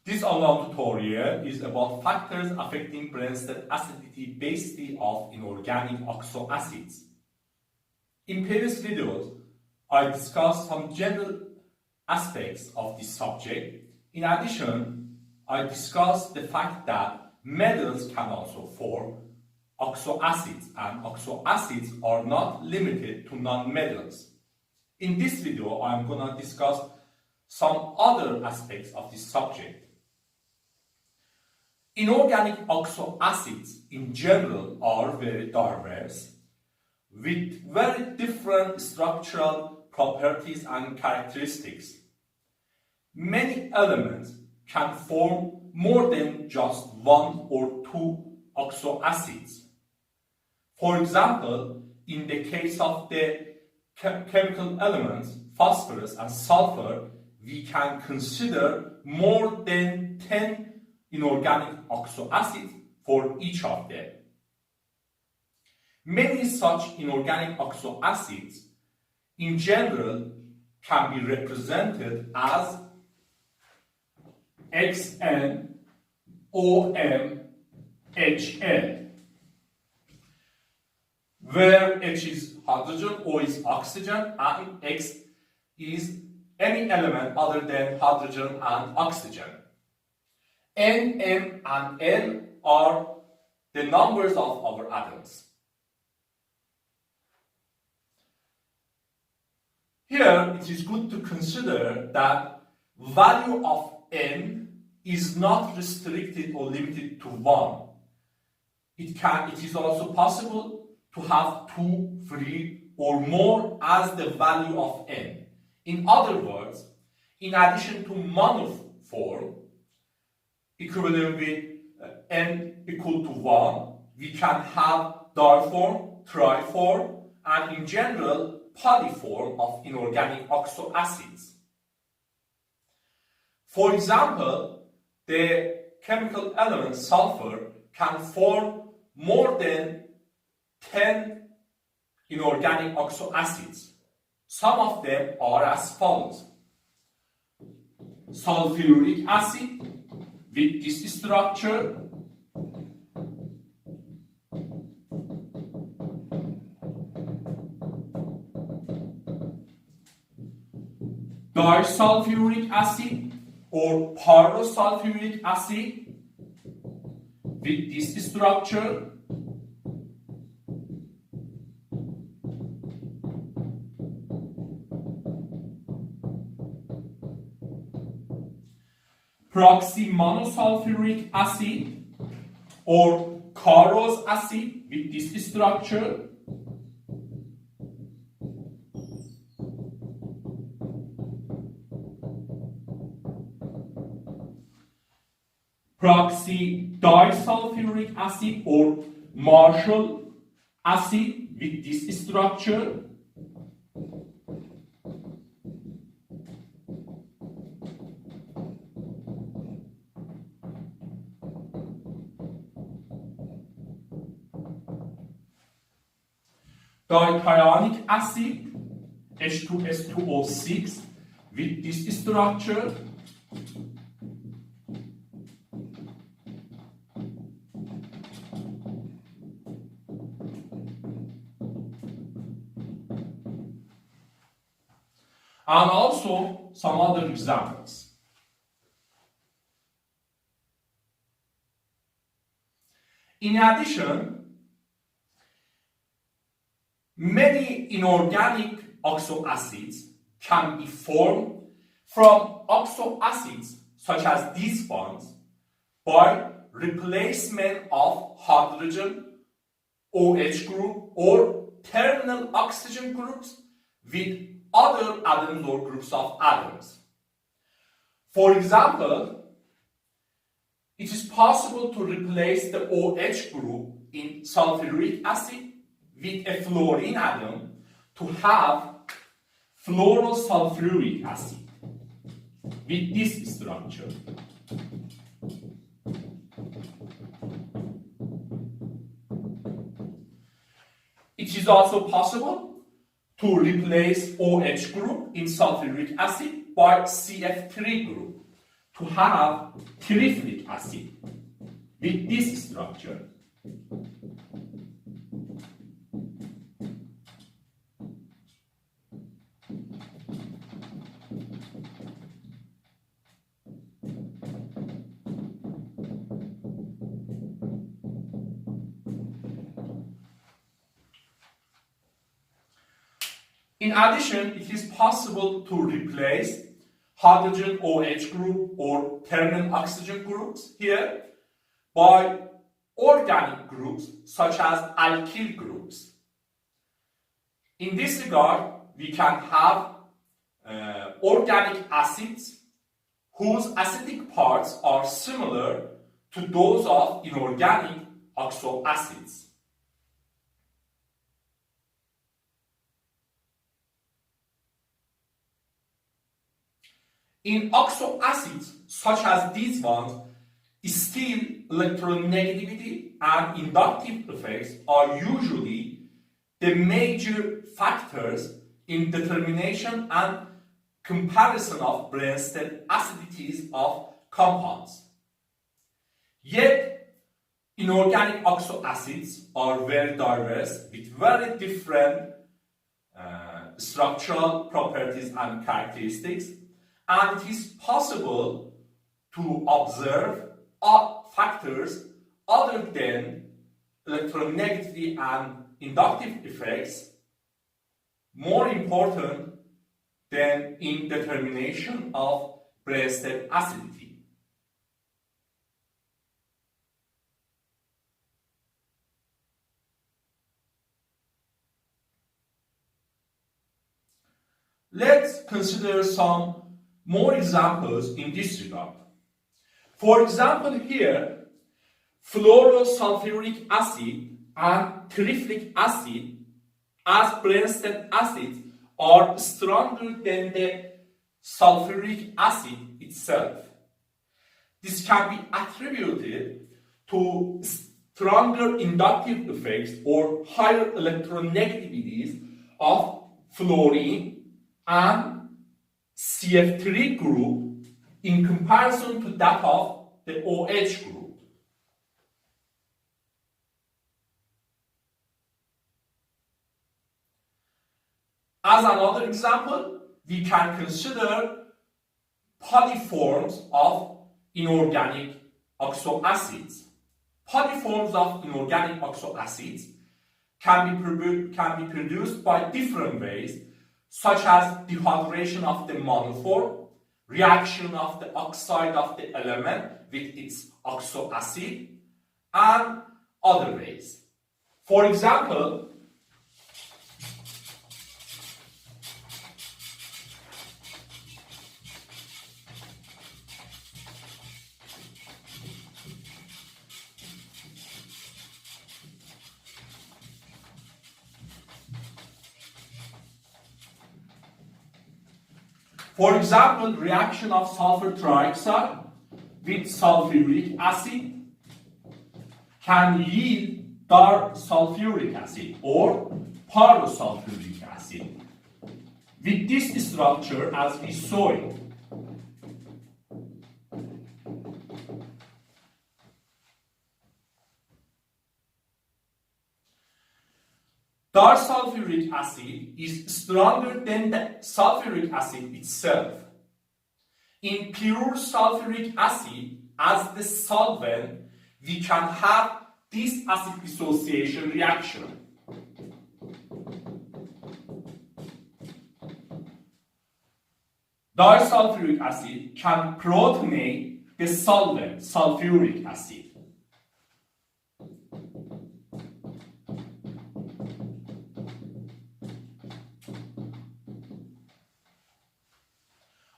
This online tutorial is about factors affecting Bronsted acidity, basicity of inorganic oxoacids. In previous videos, I discussed some general aspects of this subject. In addition, I discussed the fact that metals can also form oxoacids, and oxoacids are not limited to non-metals. In this video, I am going to discuss some other aspects of this subject. Inorganic oxoacids in general are very diverse, with very different structural properties and characteristics. Many elements can form more than just one or two oxoacids. For example, in the case of the chemical elements phosphorus and sulfur, we can consider more than 10 inorganic oxoacids for each of them. Many such inorganic oxoacids in general can be represented as Xn, OM, HN, where H is hydrogen, O is oxygen, and X is any element other than hydrogen and oxygen. N, M, and L are the numbers of our atoms. Here, it is good to consider that value of N is not restricted or limited to 1. It is also possible to have 2, 3, or more as the value of N. In other words, in addition to monoform, equivalent with N equal to 1, we can have diform, triform, and in general, polyform of inorganic oxoacids. For example, the chemical element sulfur can form more than 10 inorganic oxoacids. Some of them are as follows: sulfuric acid with this structure, disulfuric acid or pyrosulfuric acid with this structure, peroxymonosulfuric acid or Caro's acid with this structure, peroxydisulfuric acid or Marshall acid with this structure, dithionic acid H2S2O6 with this structure, and also some other examples. In addition, many inorganic oxoacids can be formed from oxoacids such as these ones by replacement of hydrogen OH group or terminal oxygen groups with other atoms or groups of atoms. For example, it is possible to replace the OH group in sulfuric acid with a fluorine atom to have fluorosulfuric acid with this structure. It is also possible to replace OH group in sulfuric acid by CF3 group to have triflic acid with this structure. In addition, it is possible to replace hydrogen OH group or terminal oxygen groups here by organic groups such as alkyl groups. In this regard, we can have organic acids whose acidic parts are similar to those of inorganic oxoacids. In oxoacids, such as these ones, still electronegativity and inductive effects are usually the major factors in determination and comparison of Bronsted acidities of compounds. Yet, inorganic oxoacids are very diverse with very different structural properties and characteristics, and it is possible to observe factors other than electronegativity and inductive effects more important than in determination of Bronsted acidity. Let's consider some more examples in this regard. For example, here, fluorosulfuric acid and triflic acid as Bronsted acids are stronger than the sulfuric acid itself. This can be attributed to stronger inductive effects or higher electronegativities of fluorine and CF3 group in comparison to that of the OH group. As another example, we can consider polyforms of inorganic oxoacids. Polyforms of inorganic oxoacids can be produced by different ways, such as dehydration of the monoform, reaction of the oxide of the element with its oxoacid, and other ways. For example, reaction of sulfur trioxide with sulfuric acid can yield disulfuric acid or pyrosulfuric acid with this structure as we saw it. Disulfuric acid is stronger than the sulfuric acid itself. In pure sulfuric acid, as the solvent, we can have this acid dissociation reaction. Disulfuric acid can protonate the solvent, sulfuric acid.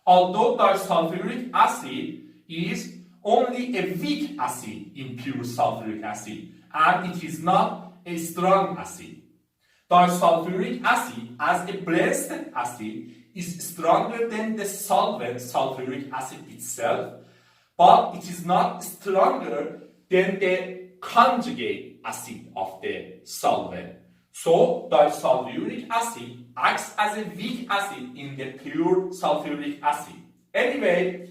Although disulfuric acid is only a weak acid in pure sulfuric acid, and it is not a strong acid. Disulfuric acid as a Bronsted acid is stronger than the solvent sulfuric acid itself, but it is not stronger than the conjugate acid of the solvent. So, disulfuric acid acts as a weak acid in the pure sulfuric acid. Anyway,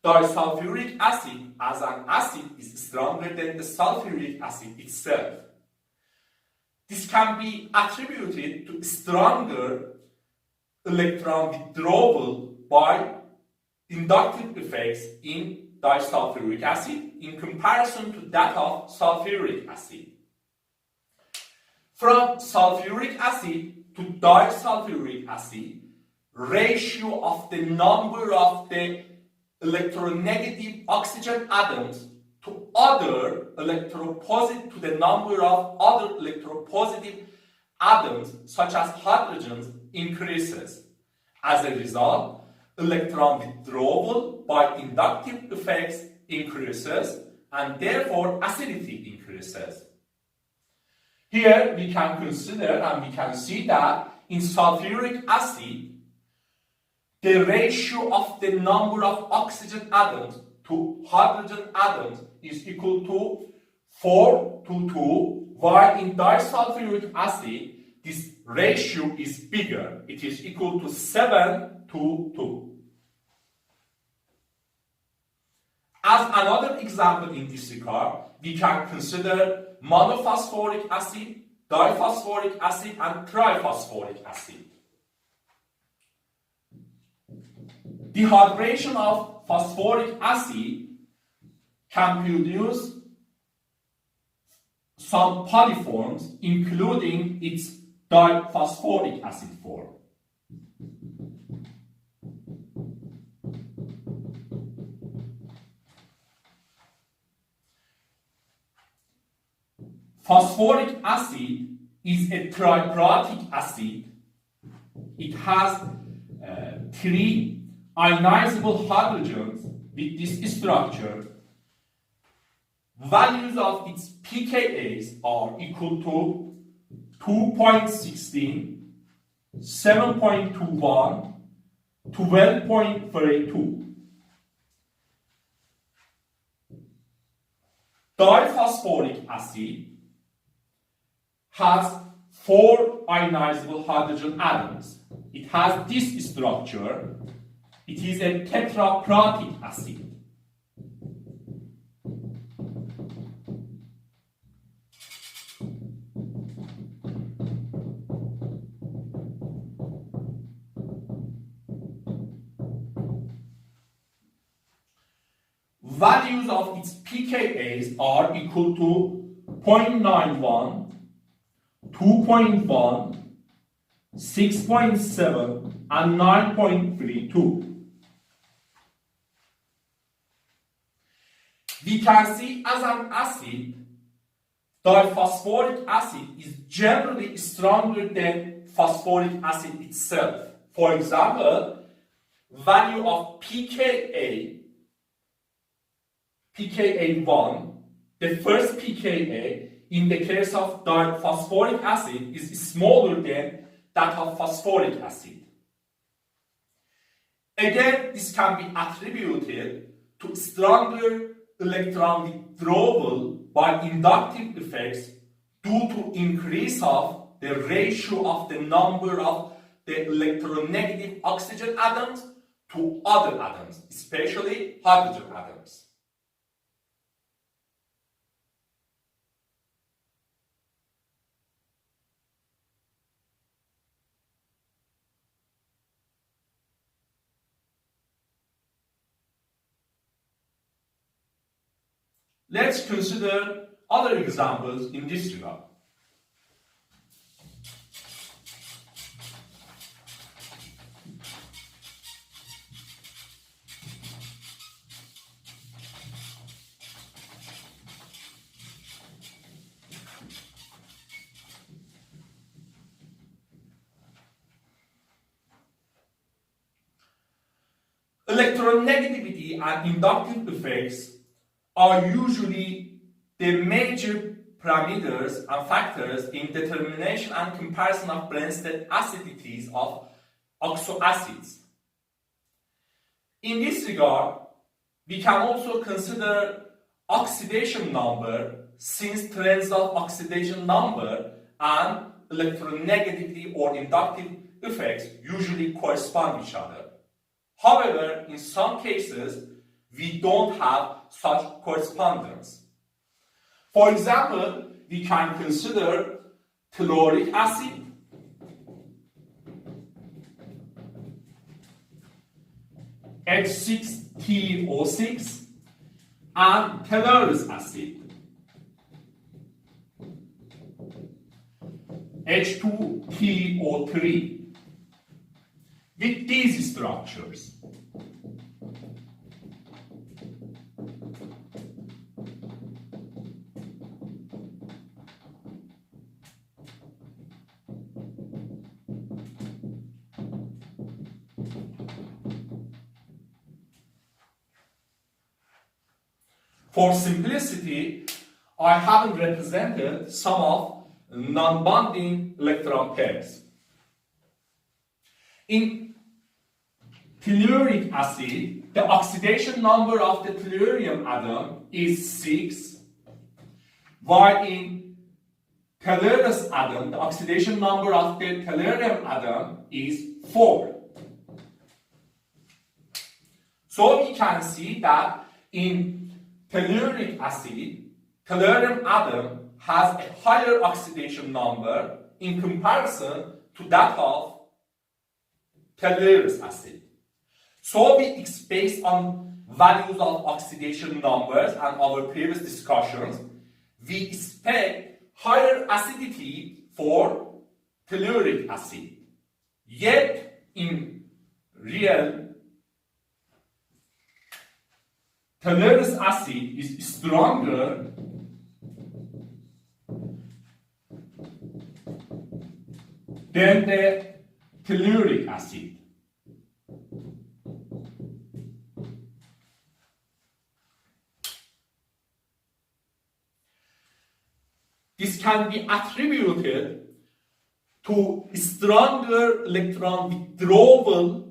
disulfuric acid as an acid is stronger than the sulfuric acid itself. This can be attributed to stronger electron withdrawal by inductive effects in disulfuric acid in comparison to that of sulfuric acid. From sulfuric acid to disulfuric acid, ratio of the number of the electronegative oxygen atoms to other electropositive to the number of other electropositive atoms such as hydrogens increases. As a result, electron withdrawal by inductive effects increases and therefore acidity increases. Here we can consider and we can see that in sulfuric acid, the ratio of the number of oxygen atoms to hydrogen atoms is equal to 4 to 2, while in disulfuric acid, this ratio is bigger. It is equal to 7 to 2. As another example in this regard, we can consider monophosphoric acid, diphosphoric acid, and trifosphoric acid. Dehydration of phosphoric acid can produce some polyforms, including its diphosphoric acid form. Phosphoric acid is a triprotic acid. It has 3 ionizable hydrogens with this structure. Values of its pKa's are equal to 2.16, 7.21, 12.32. Diphosphoric acid has 4 ionizable hydrogen atoms. It has this structure. It is a tetraprotic acid. Values of its pKa's are equal to 0.91, 2.1, 6.7, and 9.32. We can see as an acid, diphosphoric acid is generally stronger than phosphoric acid itself. For example, value of pKa1, the first pKa in the case of diphosphoric acid is smaller than that of phosphoric acid. Again, this can be attributed to stronger electron withdrawal by inductive effects due to increase of the ratio of the number of the electronegative oxygen atoms to other atoms, especially hydrogen atoms. Let's consider other examples in this regard. Electronegativity and inductive effects are usually the major parameters and factors in determination and comparison of Bronsted acidities of oxoacids. In this regard, we can also consider oxidation number, since trends of oxidation number and electronegativity or inductive effects usually correspond each other. However, in some cases, we don't have such correspondence. For example, we can consider telluric acid, H6TO6, and tellurous acid, H2TO3, with these structures. For simplicity, I haven't represented some of non-bonding electron pairs. In telluric acid, the oxidation number of the tellurium atom is 6, while in tellurous atom, the oxidation number of the tellurium atom is 4. So we can see that in telluric acid, tellurium atom has a higher oxidation number in comparison to that of tellurous acid. So based on values of oxidation numbers and our previous discussions, we expect higher acidity for telluric acid. Yet in real, tellurous acid is stronger than the telluric acid. This can be attributed to stronger electron withdrawal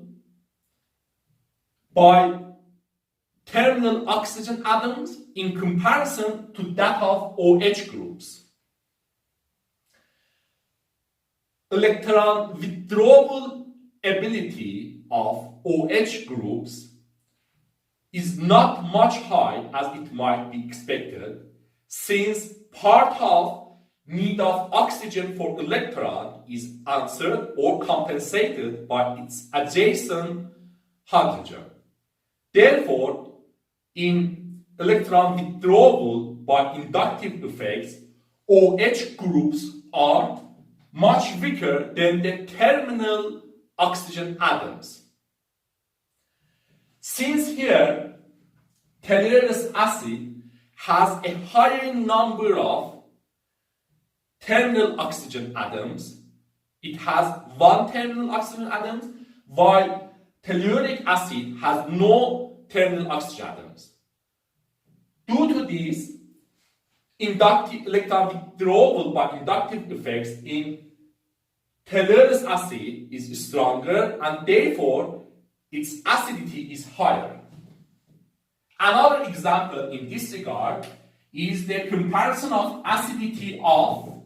by terminal oxygen atoms in comparison to that of OH groups. Electron withdrawal ability of OH groups is not much high as it might be expected, since part of need of oxygen for electron is answered or compensated by its adjacent hydrogen. Therefore, in electron withdrawal by inductive effects, OH groups are much weaker than the terminal oxygen atoms. Since here, tellurous acid has a higher number of terminal oxygen atoms, it has one terminal oxygen atom, while telluric acid has no terminal oxygen atoms. Due to this, inductive electron withdrawal by inductive effects in tellurous acid is stronger, and therefore its acidity is higher. Another example in this regard is the comparison of acidity of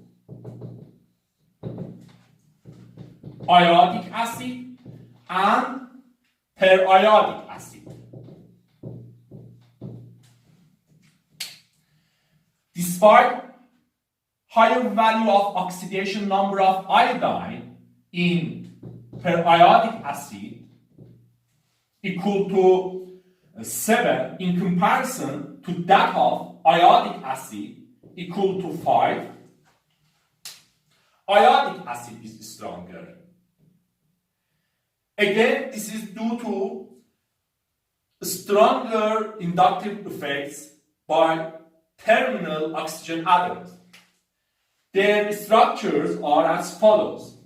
iodic acid and periodic acid. Despite higher value of oxidation number of iodine in periodic acid equal to 7 in comparison to that of iodic acid equal to 5, iodic acid is stronger. Again, this is due to stronger inductive effects by terminal oxygen atoms. Their structures are as follows.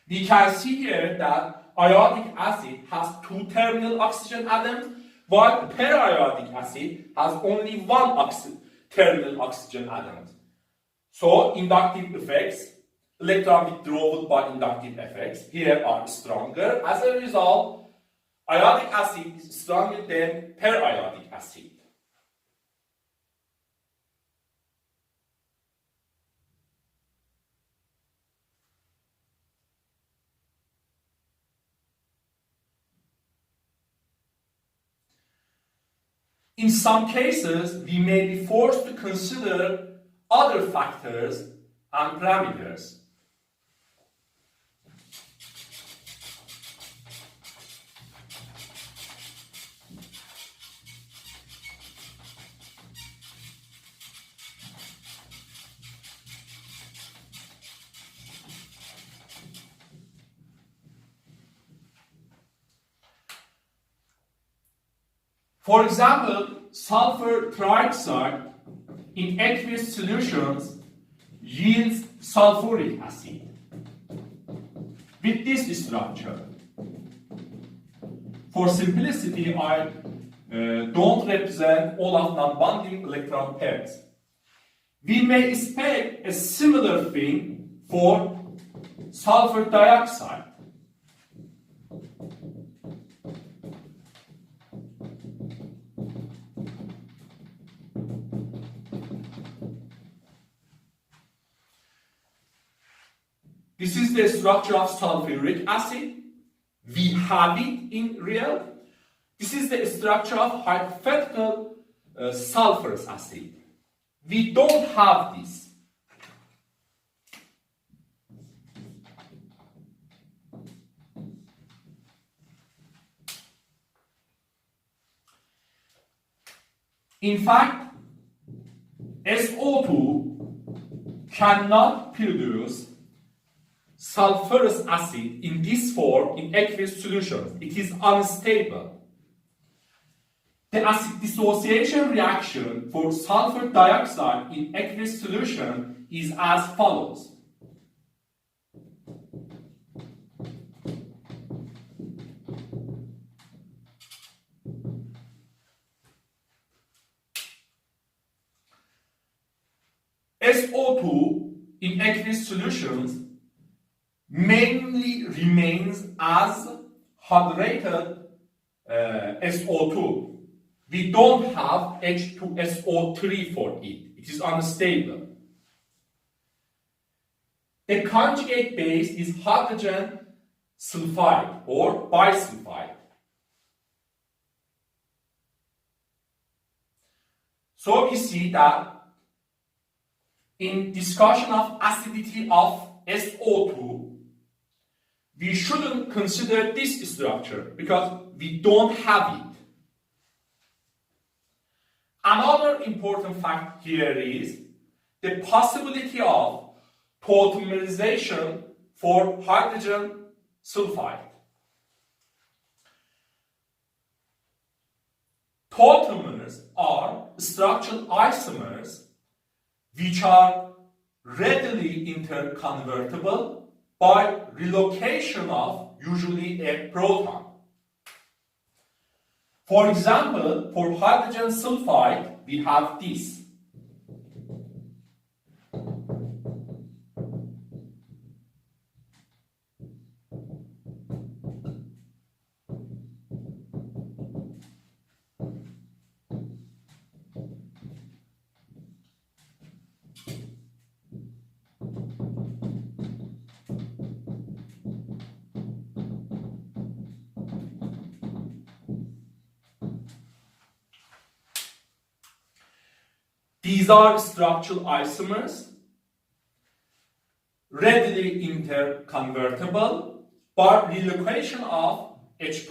We can see here that iodic acid has two terminal oxygen atoms, while periodic acid has only one terminal oxygen atom. So inductive effects, electron withdrawal by inductive effects, here are stronger. As a result, iodic acid is stronger than periodic acid. In some cases, we may be forced to consider other factors and parameters. For example, sulfur trioxide in aqueous solutions yields sulfuric acid with this structure. For simplicity, I don't represent all of non-bonding electron pairs. We may expect a similar thing for sulfur dioxide. This is the structure of sulfuric acid. We have it in real. This is the structure of hypothetical sulfurous acid. We don't have this. In fact, SO2 cannot produce sulfurous acid in this form in aqueous solutions. It is unstable. The acid dissociation reaction for sulfur dioxide in aqueous solution is as follows. SO2 in aqueous solutions mainly remains as hydrated SO2. We don't have H2SO3 for it. It is unstable. The conjugate base is hydrogen sulfide or bisulfide. So we see that in discussion of acidity of SO2, we shouldn't consider this structure because we don't have it. Another important fact here is the possibility of tautomerization for hydrogen sulfide. Tautomers are structural isomers which are readily interconvertible by relocation of usually a proton. For example, for hydrogen sulfide, we have this. These are structural isomers, readily interconvertible by relocation of H+.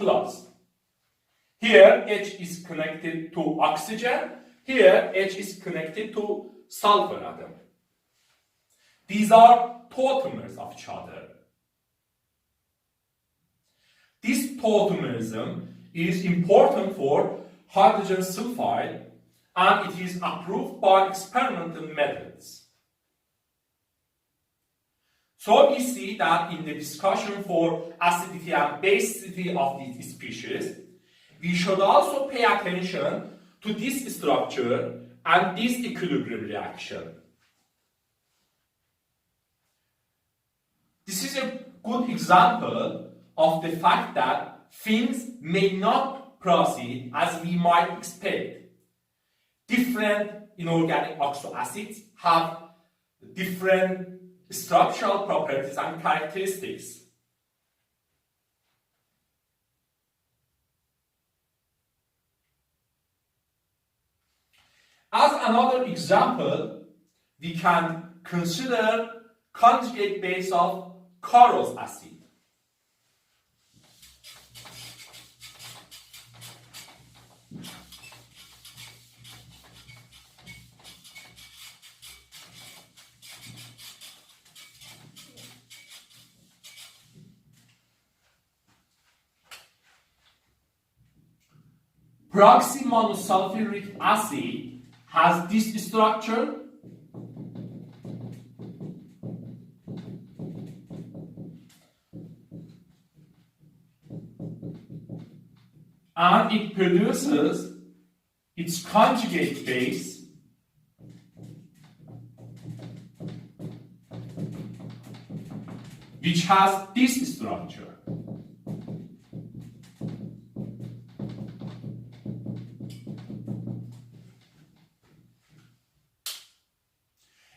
Here H is connected to oxygen, here H is connected to sulfur atom. These are tautomers of each other. This tautomerism is important for hydrogen sulfide and it is approved by experimental methods. So we see that in the discussion for acidity and basicity of these species, we should also pay attention to this structure and this equilibrium reaction. This is a good example of the fact that things may not proceed as we might expect. Different inorganic oxoacids have different structural properties and characteristics. As another example, we can consider conjugate base of Caro's acid. Peroxymonosulfuric acid has this structure and it produces its conjugate base which has this structure.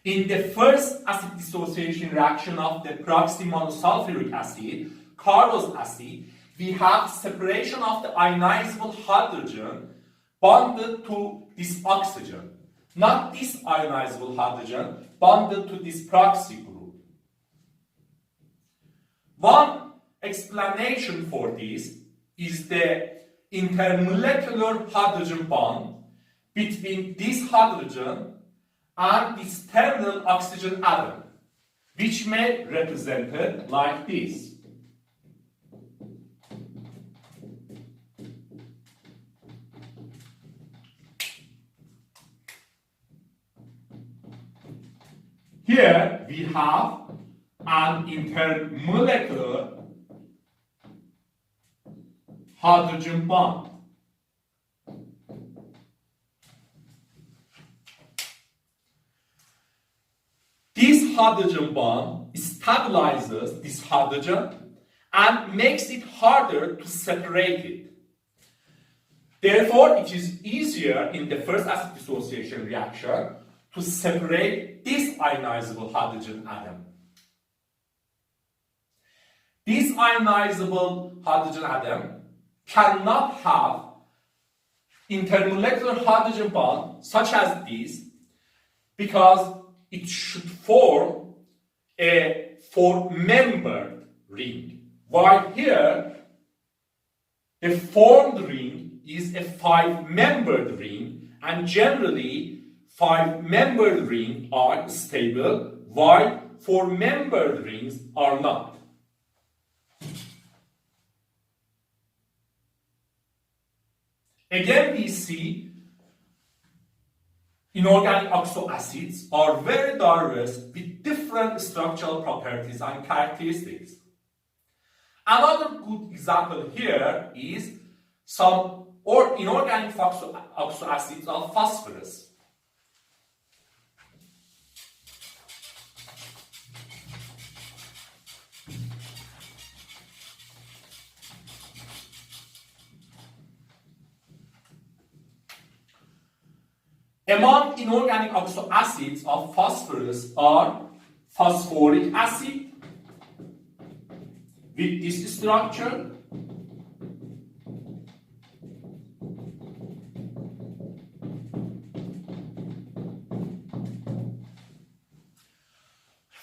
In the first acid dissociation reaction of the peroxymonosulfuric acid, Caro's acid, we have separation of the ionizable hydrogen bonded to this oxygen. Not this ionizable hydrogen bonded to this peroxy group. One explanation for this is the intermolecular hydrogen bond between this hydrogen and this terminal oxygen atom, which may be represented like this. Here we have an intermolecular hydrogen bond. This hydrogen bond stabilizes this hydrogen and makes it harder to separate it. Therefore, it is easier in the first acid dissociation reaction to separate this ionizable hydrogen atom. This ionizable hydrogen atom cannot have intermolecular hydrogen bond such as this because it should form a four-membered ring, while here the formed ring is a five-membered ring, and generally five-membered rings are stable while four-membered rings are not. Again, we see inorganic oxoacids are very diverse with different structural properties and characteristics. Another good example here is some inorganic oxoacids of phosphorus. Among inorganic oxoacids of phosphorus are phosphoric acid with this structure,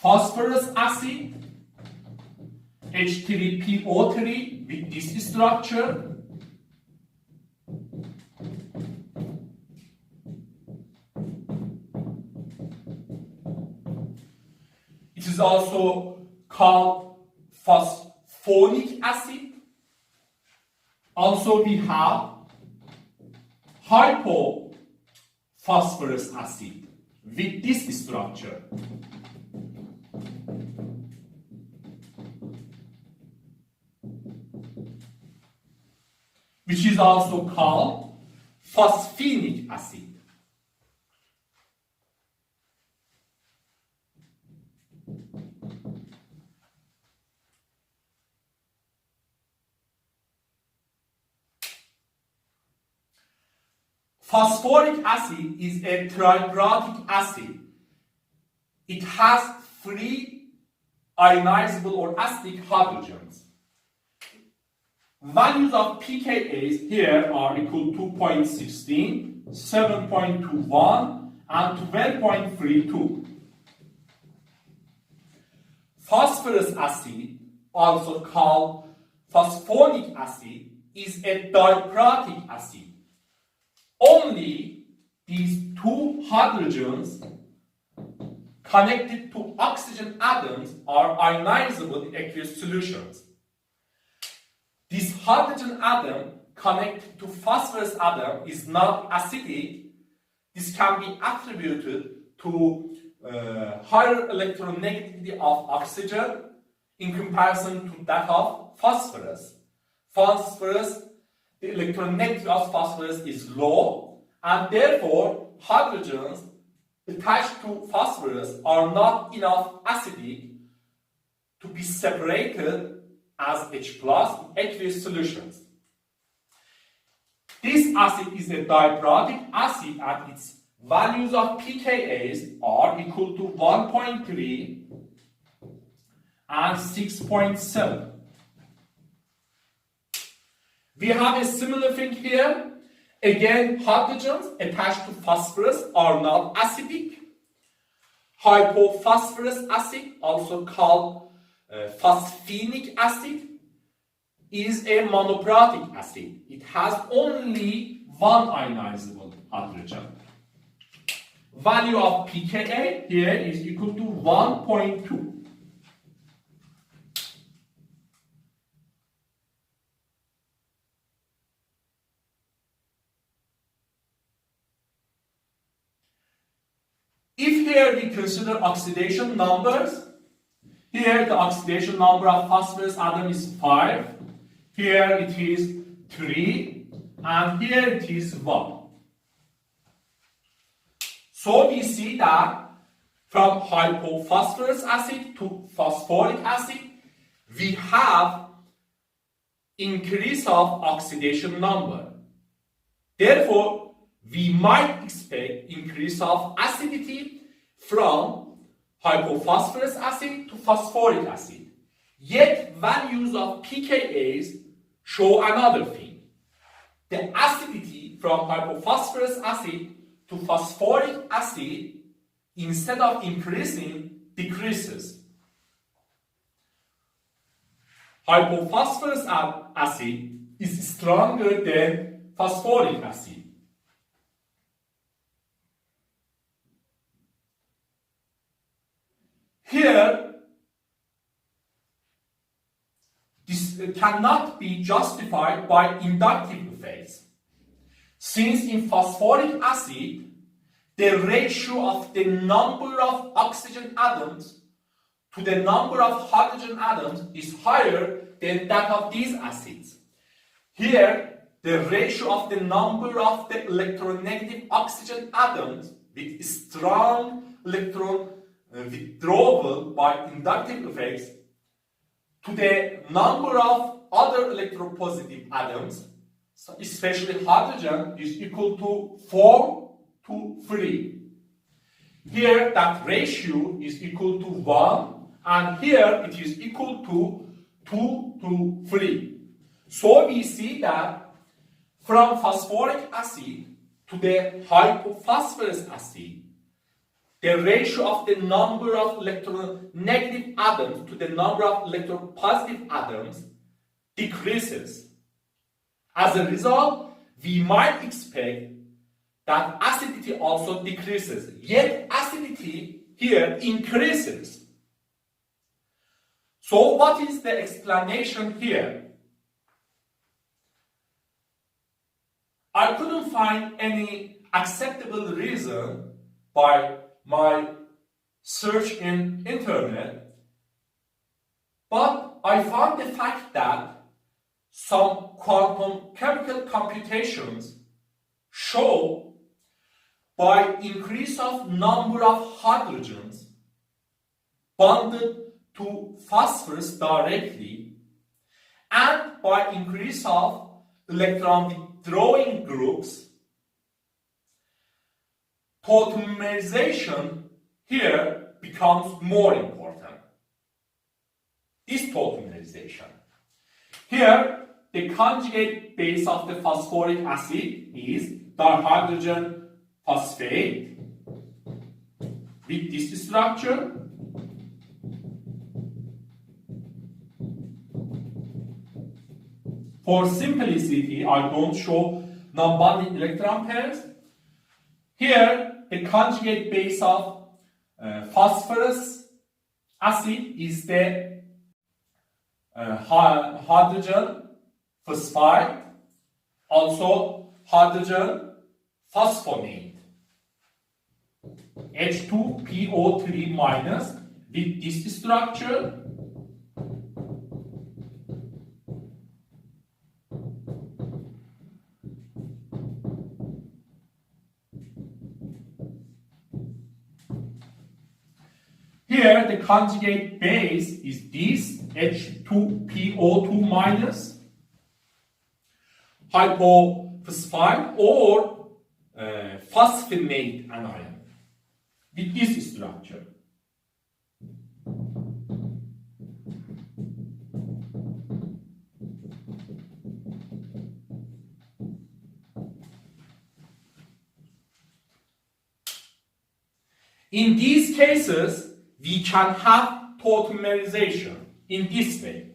phosphorus acid H3PO3 with this structure, it is also called phosphonic acid. Also we have hypophosphorous acid with this structure. which is also called phosphinic acid. Phosphoric acid is a triflic acid. It has 3 ionizable or acidic hydrogens. Values of pKa's here are equal to 2.16, 7.21, and 12.32. Phosphorus acid, also called phosphonic acid, is a diprotic acid. Only these 2 hydrogens connected to oxygen atoms are ionizable in aqueous solutions. This hydrogen atom connected to phosphorus atom is not acidic. This can be attributed to higher electronegativity of oxygen in comparison to that of phosphorus. Phosphorus, the electronegativity of phosphorus is low, and therefore hydrogens attached to phosphorus are not enough acidic to be separated as H+ in aqueous solutions. This acid is a diprotic acid and its values of pKa's are equal to 1.3 and 6.7. We have a similar thing here. Again, hydrogens attached to phosphorus are not acidic. Hypophosphorous acid, also called phosphinic acid, is a monoprotic acid. It has only 1 ionizable hydrogen. Value of pKa here is equal to 1.2. If here we consider oxidation numbers, here the oxidation number of phosphorus atom is 5, here it is 3, and here it is 1. So we see that from hypophosphorous acid to phosphoric acid, we have increase of oxidation number. Therefore, we might expect increase of acidity from hypophosphorous acid to phosphoric acid. Yet values of pKa's show another thing. The acidity from hypophosphorous acid to phosphoric acid, instead of increasing, decreases. Hypophosphorous acid is stronger than phosphoric acid. Here, this cannot be justified by inductive effects, since in phosphoric acid, the ratio of the number of oxygen atoms to the number of hydrogen atoms is higher than that of these acids. Here, the ratio of the number of the electronegative oxygen atoms with strong electron withdrawal by inductive effects to the number of other electropositive atoms, so especially hydrogen, is equal to 4 to 3. Here that ratio is equal to 1, and here it is equal to 2 to 3. So we see that from phosphoric acid to the hypophosphorous acid, the ratio of the number of electronegative atoms to the number of electropositive atoms decreases. As a result, we might expect that acidity also decreases, yet acidity here increases. So what is the explanation here? I couldn't find any acceptable reason by my search in internet, but I found the fact that some quantum chemical computations show by increase of number of hydrogens bonded to phosphorus directly and by increase of electron withdrawing groups, tautomerization here becomes more important. This tautomerization. Here, the conjugate base of the phosphoric acid is dihydrogen phosphate with this structure. For simplicity, I don't show non-bonding electron pairs. Here, the conjugate base of phosphorus acid is the hydrogen phosphite, also hydrogen phosphonate, H2PO3 minus with this structure. Here, the conjugate base is this H2PO2 minus hypophosphite or phosphonate anion with this structure. In these cases, we can have tautomerization in this way.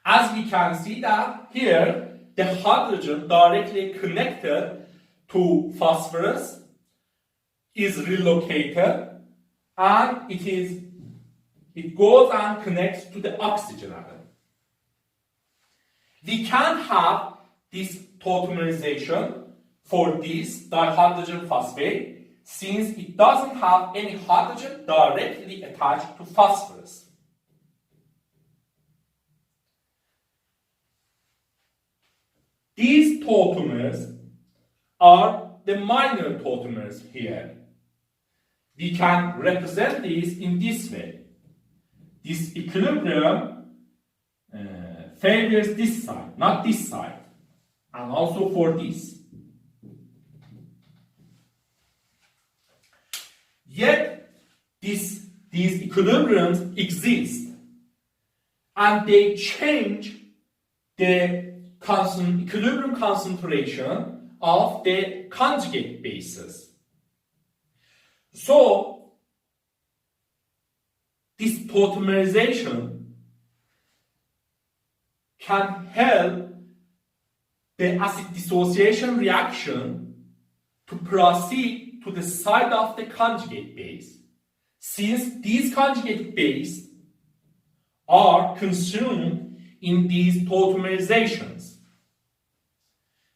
As we can see that here, the hydrogen directly connected to phosphorus is relocated and it goes and connects to the oxygen atom. We can have this tautomerization for this dihydrogen phosphate since it doesn't have any hydrogen directly attached to phosphorus. These tautomers are the minor tautomers here. We can represent these in this way. This equilibrium favors this side, not this side, and also for this. Yet, these equilibriums exist, and they change the equilibrium concentration of the conjugate bases. So, this tautomerization can help the acid dissociation reaction to proceed to the side of the conjugate base, since these conjugate bases are consumed in these tautomerizations.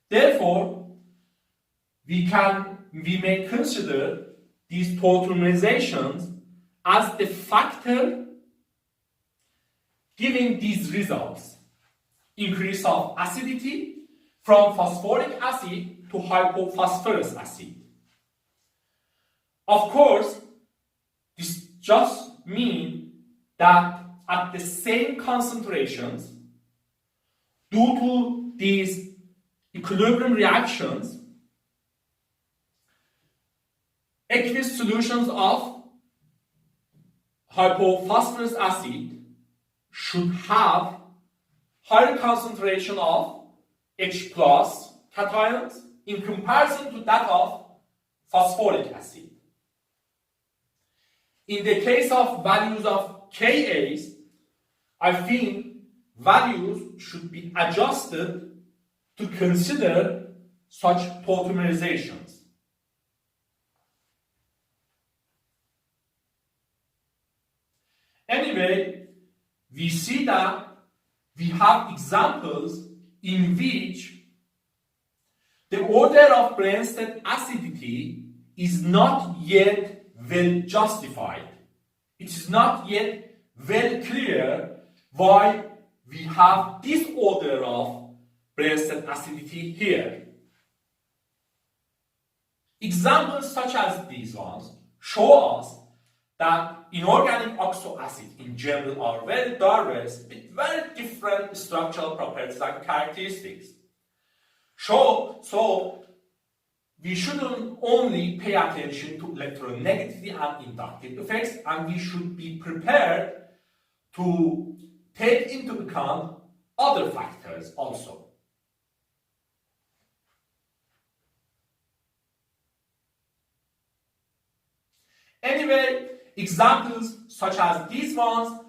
Therefore, we may consider these tautomerizations as the factor giving these results. Increase of acidity from phosphoric acid to hypophosphorous acid. Of course, this just means that at the same concentrations, due to these equilibrium reactions, aqueous solutions of hypophosphorous acid should have higher concentration of H plus cations in comparison to that of phosphoric acid. In the case of values of Kas, I think values should be adjusted to consider such tautomerizations. Anyway, we see that we have examples in which the order of Bronsted acidity is not yet well justified. It is not yet well clear why we have this order of Bronsted acidity here. Examples such as these ones show us that inorganic oxoacids in general are very diverse with very different structural properties and characteristics. So we shouldn't only pay attention to electronegativity and inductive effects, and we should be prepared to take into account other factors also. Anyway, examples such as these ones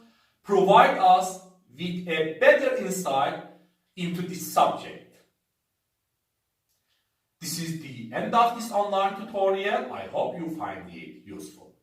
provide us with a better insight into this subject. This is the end of this online tutorial. I hope you find it useful.